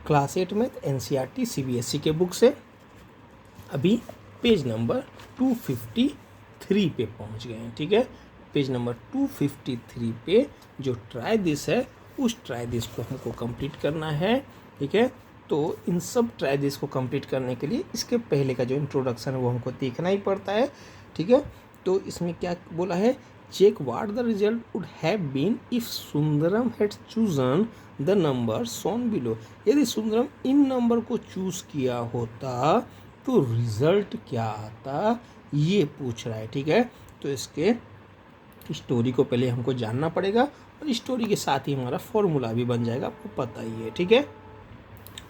Class 8 में NCERT CBSE के book से अभी पेज नंबर 253 पे पहुंच गए हैं। ठीक है, पेज नंबर 253 पे जो ट्राई दिस है उस ट्राई दिस को हमको कंप्लीट करना है। ठीक है, तो इन सब ट्राई दिस को कंप्लीट करने के लिए इसके पहले का जो इंट्रोडक्शन है वो हमको देखना ही पड़ता है। ठीक है, तो इसमें क्या बोला है, check what the result would have been if Sundaram had chosen the number shown below. यदि सुंदरम इन नंबर को चूज किया होता तो रिजल्ट क्या आता, ये पूछ रहा है। ठीक है, तो इसके स्टोरी को पहले हमको जानना पड़ेगा और स्टोरी के साथ ही हमारा फॉर्मूला भी बन जाएगा, आपको पता ही है। ठीक है,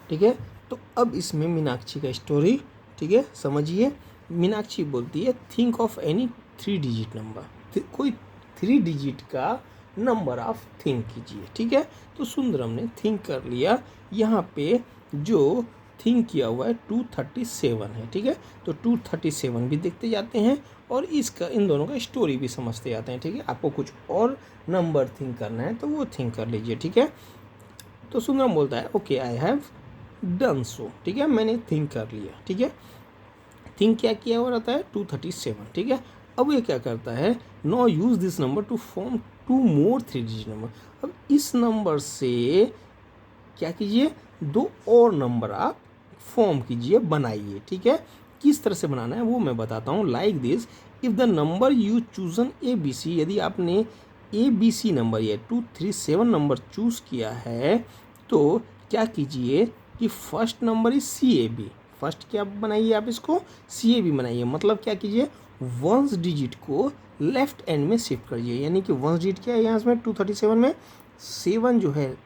ठीक है, तो अब इसमें मीनाक्षी का स्टोरी, ठीक है, समझिए। मीनाक्षी बोलती है think of any 3 digit number, कोई 3 डिजिट का नंबर आप थिंक कीजिए। ठीक है, तो सुंदरम ने थिंक कर लिया। यहाँ पे जो थिंक किया हुआ है 237 है। ठीक है, तो 237 भी देखते जाते हैं और इसका इन दोनों का स्टोरी भी समझते जाते हैं। ठीक है, आपको कुछ और नंबर थिंक करना है तो वो थिंक कर लीजिए। ठीक है, तो सुंदरम बोलता है okay I have done so. ठीक है, मैंने थिंक कर लिया। ठीक है, थिंक क्या किया हुआ रहता है 237। ठीक है, अब ये क्या करता है, now use this number to form 2 more 3 digit number. अब इस नंबर से क्या कीजिए, 2 और नंबर आप फॉर्म कीजिए, बनाइए। ठीक है, किस तरह से बनाना है वो मैं बताता हूँ। Like this, if the number you chosen ABC, यदि आपने ABC नंबर या 237 नंबर चूज़ किया है तो क्या कीजिए कि first number is CAB। First क्या बनाइए आप, इसको CAB बनाइए। मतलब क्या कीजिए, वंस डिजिट को लेफ्ट एंड में शिफ्ट करिए। यानी कि वंस डिजिट क्या है यहाँ इसमें 237 में 7 जो है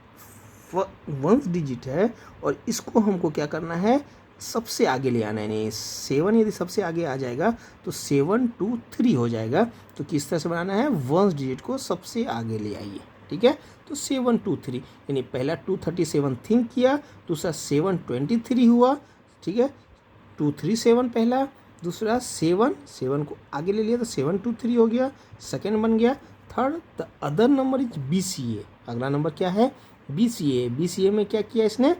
वंस डिजिट है और इसको हमको क्या करना है, सबसे आगे ले आना है। यानी 7 यदि सबसे आगे आ जाएगा तो 7 2 3 हो जाएगा। तो किस तरह से बनाना है, वंस डिजिट को सबसे आगे ले आइए। ठीक है, तो 7 2 3 यानी पहला 237 थिंक किया, दूसरा 723 हुआ। ठीक है, 237 पहला, दूसरा 7 को आगे ले लिया तो 723 हो गया, सेकेंड बन गया। Third the other number is BCA, अगला नंबर क्या है BCA में क्या किया इसने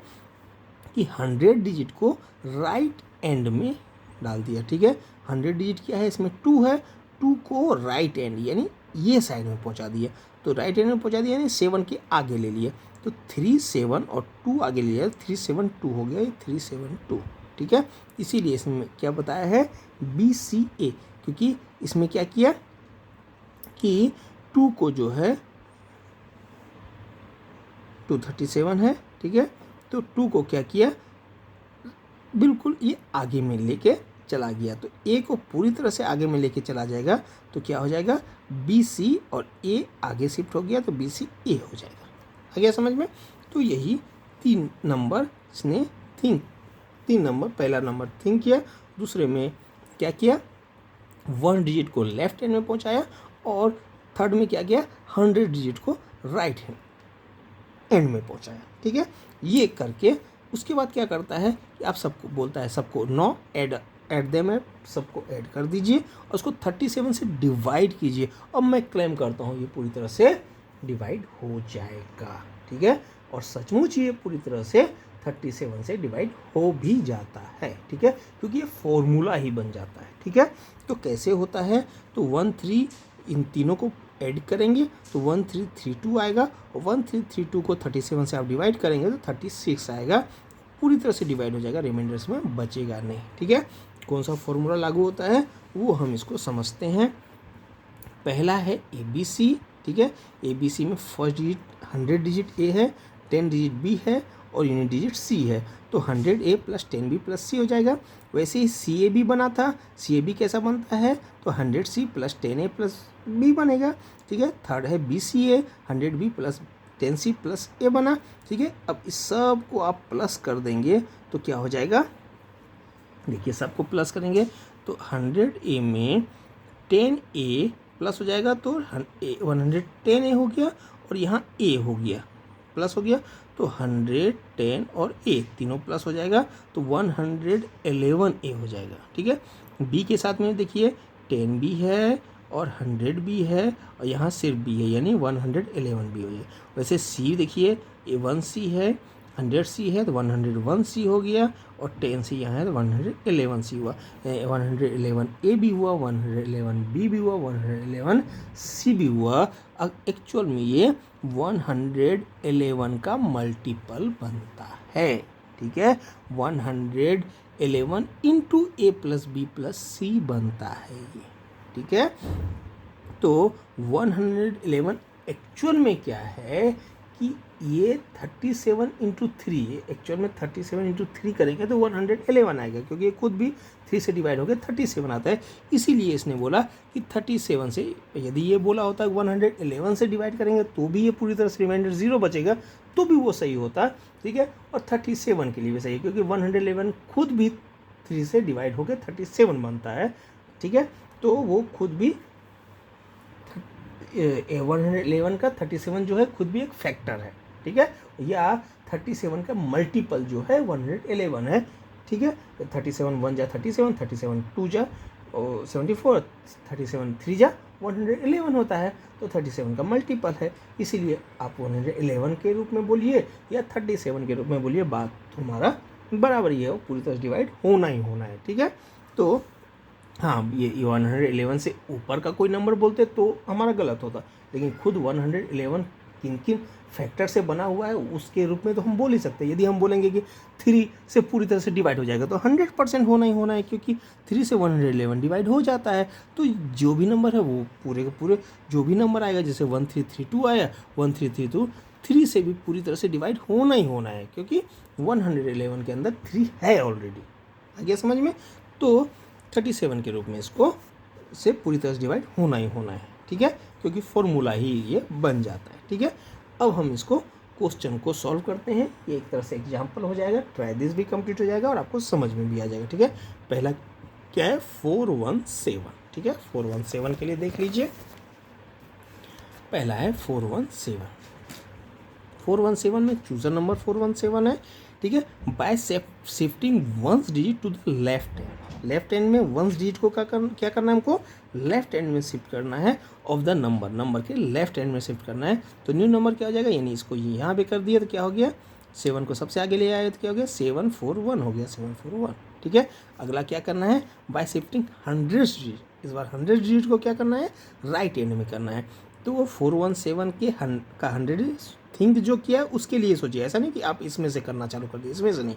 कि 100 डिजिट को राइट एंड में डाल दिया। ठीक है, 100 डिजिट क्या है इसमें 2 है, 2 को राइट एंड यानी ये साइड में पहुंचा दिया। तो राइट एंड में पहुंचा दिया यानी 7 के आगे ले लिया, तो 3 7 और 2 आगे ले लिया, 372 हो गया, ये 372। ठीक है, इसीलिए इसमें क्या बताया है BCA, क्योंकि इसमें क्या किया कि 2 को जो है 237 है। ठीक है, तो 2 को क्या किया, बिल्कुल ये आगे में लेके चला गया। तो A को पूरी तरह से आगे में लेके चला जाएगा तो क्या हो जाएगा BC और A आगे शिफ्ट हो गया तो BCA हो जाएगा। आ गया समझ में। तो यही 3 नंबर इसने तीन नंबर, पहला नंबर थिंक किया, दूसरे में क्या किया 1 डिजिट को लेफ्ट एंड में पहुंचाया और थर्ड में क्या किया 100 डिजिट को राइट एंड में पहुंचाया। ठीक है, ये करके उसके बाद क्या करता है कि आप सबको बोलता है सबको 9 ऐड देम है, सबको ऐड कर दीजिए और उसको 37 से डिवाइड कीजिए। अब मैं क्लेम करता हूँ ये पूरी तरह से डिवाइड हो जाएगा। ठीक है, और सचमुच ये पूरी तरह से 37 से डिवाइड हो भी जाता है। ठीक है, क्योंकि ये फॉर्मूला ही बन जाता है। ठीक है, तो कैसे होता है, तो 1 3 इन तीनों को ऐड करेंगे तो 1332 आएगा और 1332 को 37 से आप डिवाइड करेंगे तो 36 आएगा। पूरी तरह से डिवाइड हो जाएगा, रिमाइंडर्स में बचेगा नहीं। ठीक है, कौन सा फॉर्मूला लागू होता है वो हम इसको समझते हैं। पहला है ABC। ठीक है, ABC में फर्स्ट डिजिट 100 डिजिट A है, 10 डिजिट B है और यूनिट डिजिट C है, तो 100A + 10B + C हो जाएगा। वैसे ही CAB बना था, CAB कैसा बनता है तो 100C + 10A + B बनेगा। ठीक है, थर्ड है BCA, 100B + 10C + A बना। ठीक है, अब इस सब को आप प्लस कर देंगे तो क्या हो जाएगा, देखिए सबको प्लस करेंगे तो 100A में 10A प्लस हो जाएगा तो 110A हो गया और यहाँ A हो गया, प्लस हो गया तो 100 10 और A तीनों प्लस हो जाएगा तो 111A हो जाएगा। ठीक है, B के साथ में देखिए 10B है और 100B है और यहाँ सिर्फ B है यानी 111B हो जाएगा। वैसे C देखिए A1C है, 100C है तो 101C हो गया, और 10C यहाँ है तो 111C हुआ। 111A भी हुआ, 111B भी हुआ, 111C भी हुआ। अब एक्चुअल में ये 111 का मल्टीपल बनता है, ठीक है। 111 into A plus B plus C बनता है ये, ठीक है। तो 111 एक्चुअल में क्या है कि ये 37 इंटू 3, एक्चुअल में 37 इंटू 3 करेंगे तो 111 आएगा, क्योंकि ये खुद भी 3 से डिवाइड होकर 37 आता है। इसीलिए इसने बोला कि 37 से, यदि ये बोला होता है 111 से डिवाइड करेंगे तो भी ये पूरी तरह से रिमाइंडर 0 बचेगा तो भी वो सही होता, ठीक है। और 37 के लिए भी सही है, क्योंकि 111 खुद भी 3 से डिवाइड होकर 37 बनता है, ठीक है। तो वो खुद भी 111 का 37 जो है खुद भी एक फैक्टर है, ठीक है। या 37 का मल्टीपल जो है 111 है, ठीक है। 37 1 जा 37, 37 2 जा 74, 37 3 जा 111 होता है, तो 37 का मल्टीपल है। इसीलिए आप 111 के रूप में बोलिए या 37 के रूप में बोलिए, बात तुम्हारा बराबर ही है, वो पूरी तरह डिवाइड होना ही होना है, ठीक है। तो हाँ, ये 111 से ऊपर का कोई नंबर बोलते तो हमारा गलत होता, लेकिन खुद 111 किन किन फैक्टर से बना हुआ है उसके रूप में तो हम बोल ही सकते हैं। यदि हम बोलेंगे कि 3 से पूरी तरह से डिवाइड हो जाएगा तो 100% होना ही होना है, क्योंकि 3 से 111 डिवाइड हो जाता है। तो जो भी नंबर है वो पूरे के पूरे जो भी नंबर आएगा, जैसे 1332 आया, 1332 3 से भी पूरी तरह से डिवाइड होना ही होना है, क्योंकि 111 के अंदर 3 है ऑलरेडी। आ गया समझ में? तो 37 के रूप में इसको से पूरी तरह से डिवाइड होना ही होना है, ठीक है, क्योंकि फॉर्मूला ही ये बन जाता है, ठीक है। अब हम इसको क्वेश्चन को सॉल्व करते हैं। ये एक तरह से एग्जाम्पल हो जाएगा, ट्राई दिस भी कंप्लीट हो जाएगा और आपको समझ में भी आ जाएगा, ठीक है। पहला क्या है? 417, ठीक है। 417 के लिए देख लीजिए, पहला है 417। 417 में चूजर नंबर 417 है, ठीक है। By shifting once digit to the left hand, left hand में वंस डिजिट को क्या करना है हमको? लेफ्ट हैंड में शिफ्ट करना है ऑफ द नंबर के लेफ्ट हैंड में शिफ्ट करना है। तो न्यू नंबर क्या हो जाएगा, यानी इसको यहाँ पे कर दिया तो क्या हो गया, 7 को सबसे आगे ले आए तो क्या हो गया, 741 हो गया, 741, ठीक है। अगला क्या करना है? बाय शिफ्टिंग 100 डिजिट, इस बार 100 डिजिट को क्या करना है? राइट हैंड में करना है। तो वो 417 के का 100 थिंक जो किया है उसके लिए सोचिए, ऐसा नहीं कि आप इसमें से करना चालू कर दिए, इसमें से नहीं,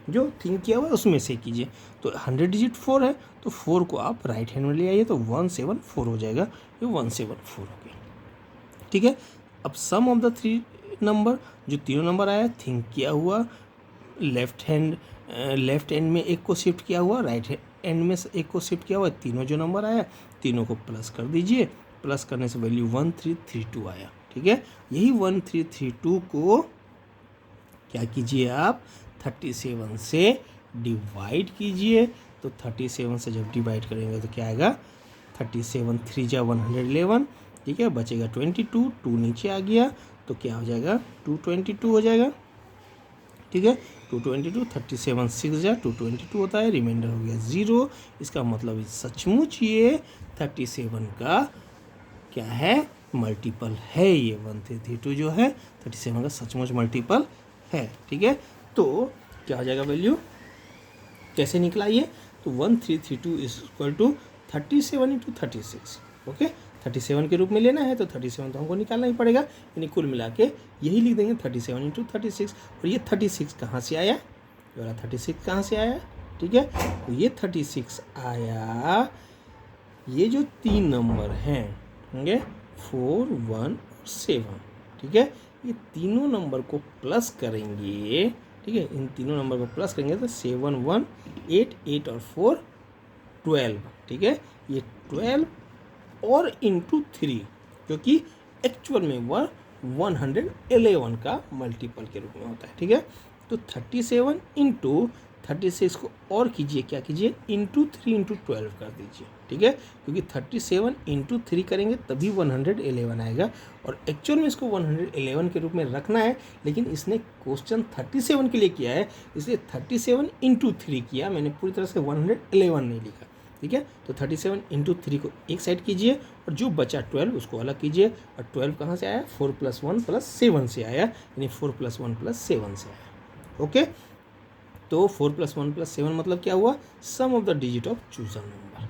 जो थिंक किया हुआ है उसमें से कीजिए। तो 100 डिजिट 4 है, तो 4 को आप राइट हैंड में ले आइए तो 174 हो जाएगा, ये 174 हो गया, ठीक है। अब सम ऑफ द 3 नंबर, जो तीनों नंबर आया थिंक किया हुआ, लेफ्ट हैंड में एक को शिफ्ट किया हुआ, राइट हैंड में एक को शिफ्ट किया हुआ, तीनों जो नंबर आया तीनों को प्लस कर दीजिए, प्लस करने से वैल्यू 1332 आया, ठीक है। यही 1332 को क्या कीजिए आप, 37 से डिवाइड कीजिए। तो 37 से जब डिवाइड करेंगे तो क्या आएगा, 37 3 जा 111, ठीक है, बचेगा 22, 2 नीचे आ गया तो क्या हो जाएगा, 222 हो जाएगा, ठीक है। 222, 37 6 जा 222 होता है, रिमाइंडर हो गया 0। इसका मतलब सचमुच ये 37 का क्या है, मल्टीपल है। ये 1332 जो है 37 का सचमुच मल्टीपल है, ठीक है। तो क्या हो जाएगा वैल्यू, कैसे निकला ये, तो 1332 is equal to 37 into 36, okay. 37 के रूप में लेना है तो 37 तो हमको निकालना ही पड़ेगा, यानी कुल मिला के यही लिख देंगे 37 इंटू 36। और ये 36 कहाँ से आया, ये वाला 36 कहाँ से आया, ठीक है। तो ये 36 आया, ये जो 3 नंबर हैं होंगे 4 1 और 7, ठीक है, ये तीनों नंबर को प्लस करेंगे, ठीक है, इन तीनों नंबर को प्लस करेंगे तो 7 1 8 8 और 4 12, ठीक है। ये 12 और इंटू 3, क्योंकि एक्चुअल में वह 111 का मल्टीपल के रूप में होता है, ठीक है। तो 37 इंटू 36 को और कीजिए, क्या कीजिए, इंटू 3 इंटू 12 कर दीजिए, ठीक है, क्योंकि 37 इंटू 3 करेंगे तभी 111 आएगा। और एक्चुअल में इसको 111 के रूप में रखना है, लेकिन इसने क्वेश्चन 37 के लिए किया है, इसलिए 37 इंटू 3 किया, मैंने पूरी तरह से 111 नहीं लिखा, ठीक है। तो 37 इंटू 3 को एक साइड कीजिए और जो बचा 12 उसको अलग कीजिए। और 12 कहाँ से आया, 4 + 1 + 7 से आया, यानी 4 + 1 + 7 से आया, ओके, तो 4 + 1 + 7 मतलब क्या हुआ, sum of the digit of chosen number.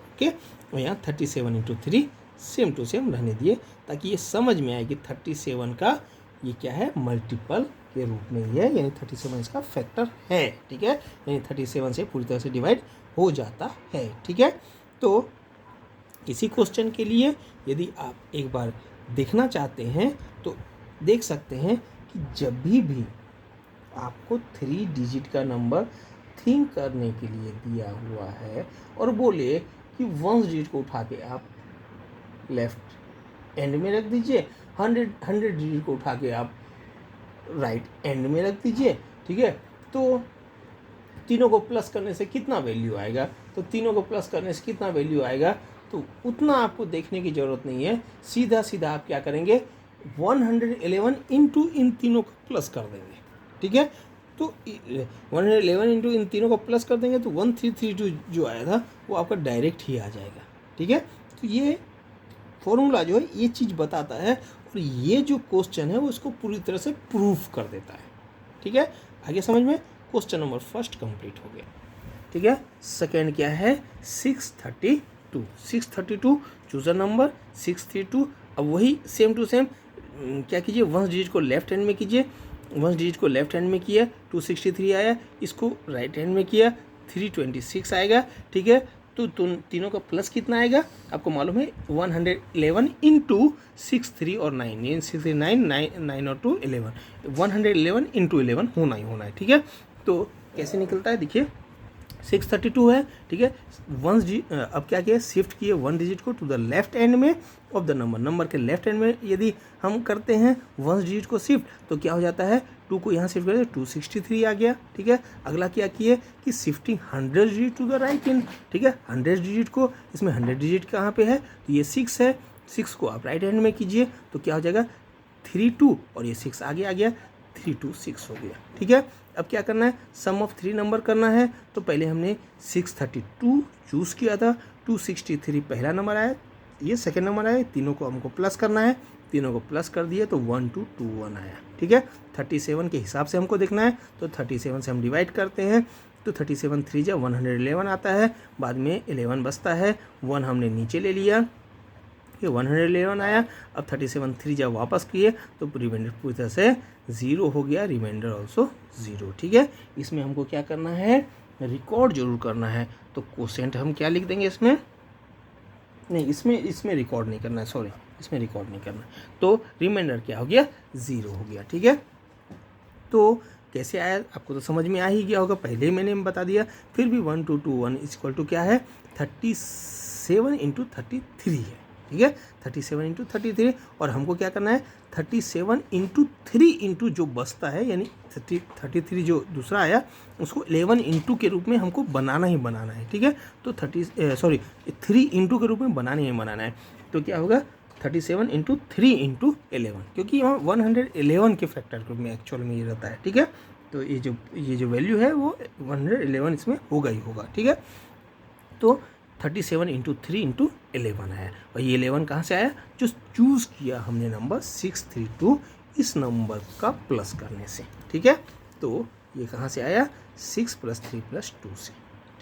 Okay, और यहाँ 37 × 3 सेम टू सेम रहने दिए ताकि ये समझ में आए कि 37 का ये क्या है, मल्टीपल के रूप में ही है, यानी 37 इसका फैक्टर है। ठीक है, यानी 37 से पूरी तरह से डिवाइड हो जाता है। ठीक है, तो इसी क्वेश्चन के लिए यदि आप एक बार देखना चाहते हैं तो देख सकते हैं कि जब भी आपको 3 डिजिट का नंबर थिंक करने के लिए दिया हुआ है और बोले कि 1 डिजिट को उठा के आप लेफ्ट एंड में रख दीजिए, 100 डिजिट को उठा के आप राइट एंड में रख दीजिए। ठीक है, तो तीनों को प्लस करने से कितना वैल्यू आएगा, तो तीनों को प्लस करने से कितना वैल्यू आएगा, तो उतना आपको देखने की ज़रूरत नहीं है। सीधा सीधा आप क्या करेंगे, 111 इंटू इन तीनों को प्लस कर देंगे। ठीक है, तो 111 इंटू इन तीनों को प्लस कर देंगे तो 1332 जो आया था वो आपका डायरेक्ट ही आ जाएगा। ठीक है, तो ये फॉर्मूला जो है ये चीज़ बताता है और ये जो क्वेश्चन है वो इसको पूरी तरह से प्रूफ कर देता है। ठीक है, आगे समझ में, क्वेश्चन नंबर फर्स्ट कंप्लीट हो गया। ठीक है, सेकेंड क्या है, 632 चूजर नंबर 632। अब वही सेम टू सेम क्या कीजिए, 1 डिजिट को लेफ्ट हैंड में कीजिए, 1 डिजिट को लेफ्ट हैंड में किया 263 आया, इसको राइट हैंड में किया 326 आएगा। ठीक है, तो तीनों का प्लस कितना आएगा आपको मालूम है, 111 इंटू 6 3 और 9, ये 6 3 9 और 2 11, 111 इंटू 11 होना ही होना है। ठीक है, तो कैसे निकलता है देखिए, 632 है। ठीक है, अब क्या किया, शिफ्ट किए 1 डिजिट को टू द लेफ्ट एंड में ऑफ द नंबर के लेफ्ट एंड में यदि हम करते हैं 1 डिजिट को शिफ्ट तो क्या हो जाता है, 2 को यहाँ शिफ्ट करते 263 आ गया। ठीक है, अगला क्या किए कि shifting 100 digit to the right end. ठीक है, 100 डिजिट को, इसमें 100 डिजिट कहाँ पे है, तो ये 6 है, 6 को आप राइट हैंड में कीजिए तो क्या हो जाएगा 32 और ये 6 आगे आ गया 326 हो गया। ठीक है, अब क्या करना है, सम ऑफ 3 नंबर करना है, तो पहले हमने 632 चूज़ किया था, 263 पहला नंबर आया, ये सेकेंड नंबर आया, तीनों को हमको प्लस करना है, तीनों को प्लस कर दिए तो 1221 आया। ठीक है, 37 के हिसाब से हमको देखना है तो 37 से हम डिवाइड करते हैं तो 37 3 जा 111 आता है, बाद में 11 बचता है, 1 हमने नीचे ले लिया, ये 111 आया। अब 37 3 जब वापस किए तो रिमाइंडर पूरी तरह से 0 हो गया, रिमाइंडर ऑल्सो 0। ठीक है, इसमें हमको क्या करना है, रिकॉर्ड जरूर करना है, तो कोसेंट हम क्या लिख देंगे इसमें, नहीं इसमें रिकॉर्ड नहीं करना है, सॉरी इसमें रिकॉर्ड नहीं करना है, तो रिमाइंडर क्या हो गया 0 हो गया। ठीक है, तो कैसे आया आपको तो समझ में आ ही गया होगा, पहले ही मैंने बता दिया, फिर भी 1221 इक्वल टू क्या है 37 × 33 है। ठीक है, 37 × 33 और हमको क्या करना है 37 × 3 इंटू जो बचता है, यानी 33 जो दूसरा आया उसको 11 इंटू के रूप में हमको बनाना ही बनाना है। ठीक है, तो 3 इंटू के रूप में बनाना ही बनाना है, तो क्या होगा 37 × 3 × 11, क्योंकि यहाँ 111 के फैक्टर के रूप में एक्चुअल में ये रहता है। ठीक है, तो ये जो वैल्यू है वो 111 इसमें होगा ही होगा। ठीक है, तो 37 × 3 × 11 है, और ये 11 कहाँ से आया, जो चूज़ किया हमने नंबर 632 इस नंबर का प्लस करने से। ठीक है, तो ये कहाँ से आया 6 + 3 + 2 से।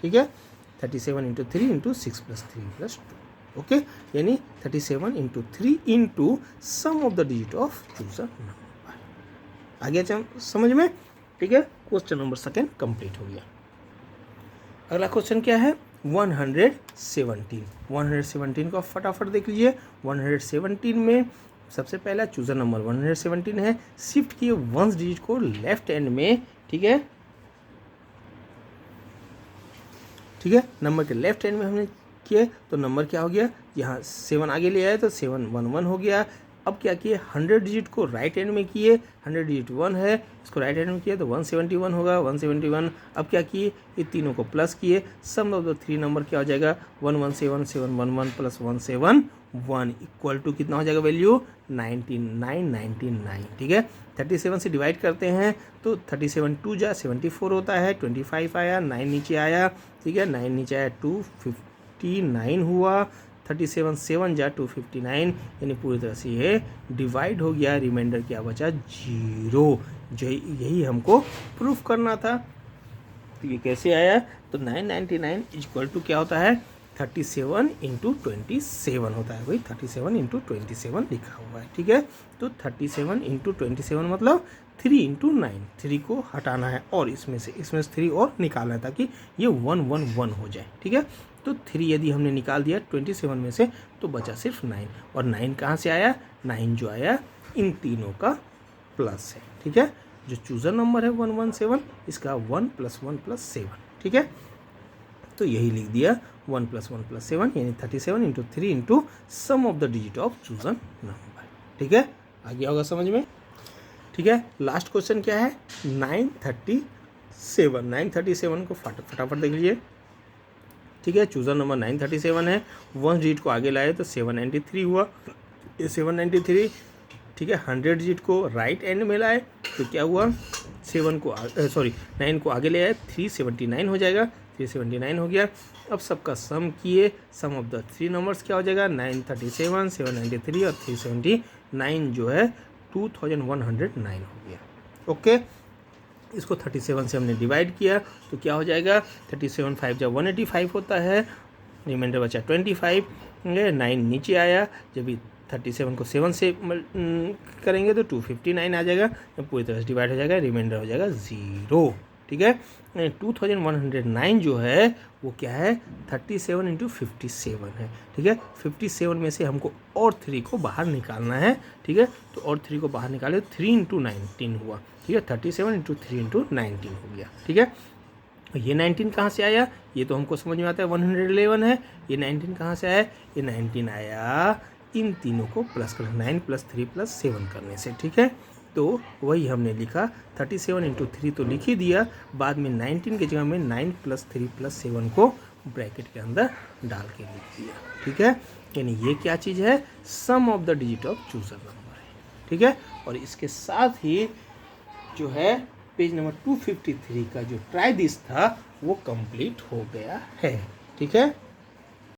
ठीक है, 37 × 3 × 6 + 3 + 2, ओके, यानी 37 × 3 into sum of the digit of chooser number. आ गया समझ में। ठीक है, क्वेश्चन नंबर सेकेंड कंप्लीट हो गया। अगला क्वेश्चन क्या है, 117 को फटाफट देख लीजिए। 117 में सबसे पहला चूजर नंबर 117 है, शिफ्ट किए 1 डिजिट को लेफ्ट हैंड में। ठीक है, नंबर के लेफ्ट हैंड में हमने किए तो नंबर क्या हो गया, यहाँ 7 आगे ले आए तो 711 हो गया। अब क्या किए 100 डिजिट को राइट हैंड में किए, 100 डिजिट 1 है, इसको राइट हैंड में किया तो 171 होगा, 171। अब क्या किए, ये तीनों को प्लस किए, सम ऑफ द 3 नंबर क्या हो जाएगा 117711 + 171 इक्वल टू कितना हो जाएगा वैल्यू 9999। ठीक है, 37 से डिवाइड करते हैं तो 37 2 जा 74 होता है, 25 आया, 9 नीचे आया। ठीक है, 9 नीचे आया 259 हुआ, 37 7 जा 259, यानी पूरी तरह से ये डिवाइड हो गया, रिमाइंडर क्या बचा 0। जो यही हमको प्रूफ करना था। तो ये कैसे आया, तो 999 इक्वल टू क्या होता है 37 इंटू 27 होता है, वही 37 इंटू 27 लिखा हुआ है, ठीक है। तो 37 इंटू 27 मतलब 3 इंटू 9, 3 को हटाना है और इसमें से 3 और निकालना है ताकि ये 111 हो जाए, ठीक है। तो 3 यदि हमने निकाल दिया 27 में से तो बचा सिर्फ 9, और 9 कहाँ से आया, 9 जो आया इन तीनों का प्लस है, ठीक है। जो चूज़र नंबर है 117, इसका 1 + 1 + 7, ठीक है। तो यही लिख दिया 1 + 1 + 7 यानी 37 into 3 into sum of the digit of chooser number, ठीक है। आ गया होगा समझ में, ठीक है। लास्ट क्वेश्चन क्या है 937 को फटाफट देख लीजिए, ठीक है। चूज़र नंबर 937 है, 1 डिजिट को आगे लाए तो 793 हुआ, ये 793, ठीक है। 100 डिजिट को राइट एंड में लाए तो क्या हुआ 9 को आगे ले आए 379 हो जाएगा, 379 हो गया। अब सबका सम किए, सम ऑफ द 3 नंबर्स क्या हो जाएगा 937, 793 और 379 जो है 2109 हो गया, ओके। इसको 37 से हमने डिवाइड किया तो क्या हो जाएगा 37 5 जब 185 होता है, रिमाइंडर बचा 25, 9 नीचे आया, जब 37 को 7 से करेंगे तो 259 आ जाएगा, पूरी तरह से डिवाइड हो जाएगा, रिमाइंडर हो जाएगा 0, ठीक है। 2109 जो है वो क्या है 37 इंटू 57 है, ठीक है। 57 में से हमको और 3 को बाहर निकालना है, ठीक है। तो और 3 को बाहर निकाले 3 इंटू 19 हुआ, ठीक है। 37 इंटू 3 इंटू 19 हो गया, ठीक है। ये 19 कहाँ से आया, ये तो हमको समझ में आता है 111 है, ये 19 कहाँ से आया, ये 19 आया इन तीनों को प्लस कर 9 + 3 + 7 करने से, ठीक है। तो वही हमने लिखा 37 इंटू 3 तो लिख ही दिया, बाद में 19 की जगह में 9 + 3 + 7 को ब्रैकेट के अंदर डाल के लिख दिया, ठीक है। यानी ये क्या चीज़ है sum of the digit of chooser number है, ठीक है। और इसके साथ ही जो है पेज नंबर 253 का जो ट्राई दिस था वो कंप्लीट हो गया है, ठीक है।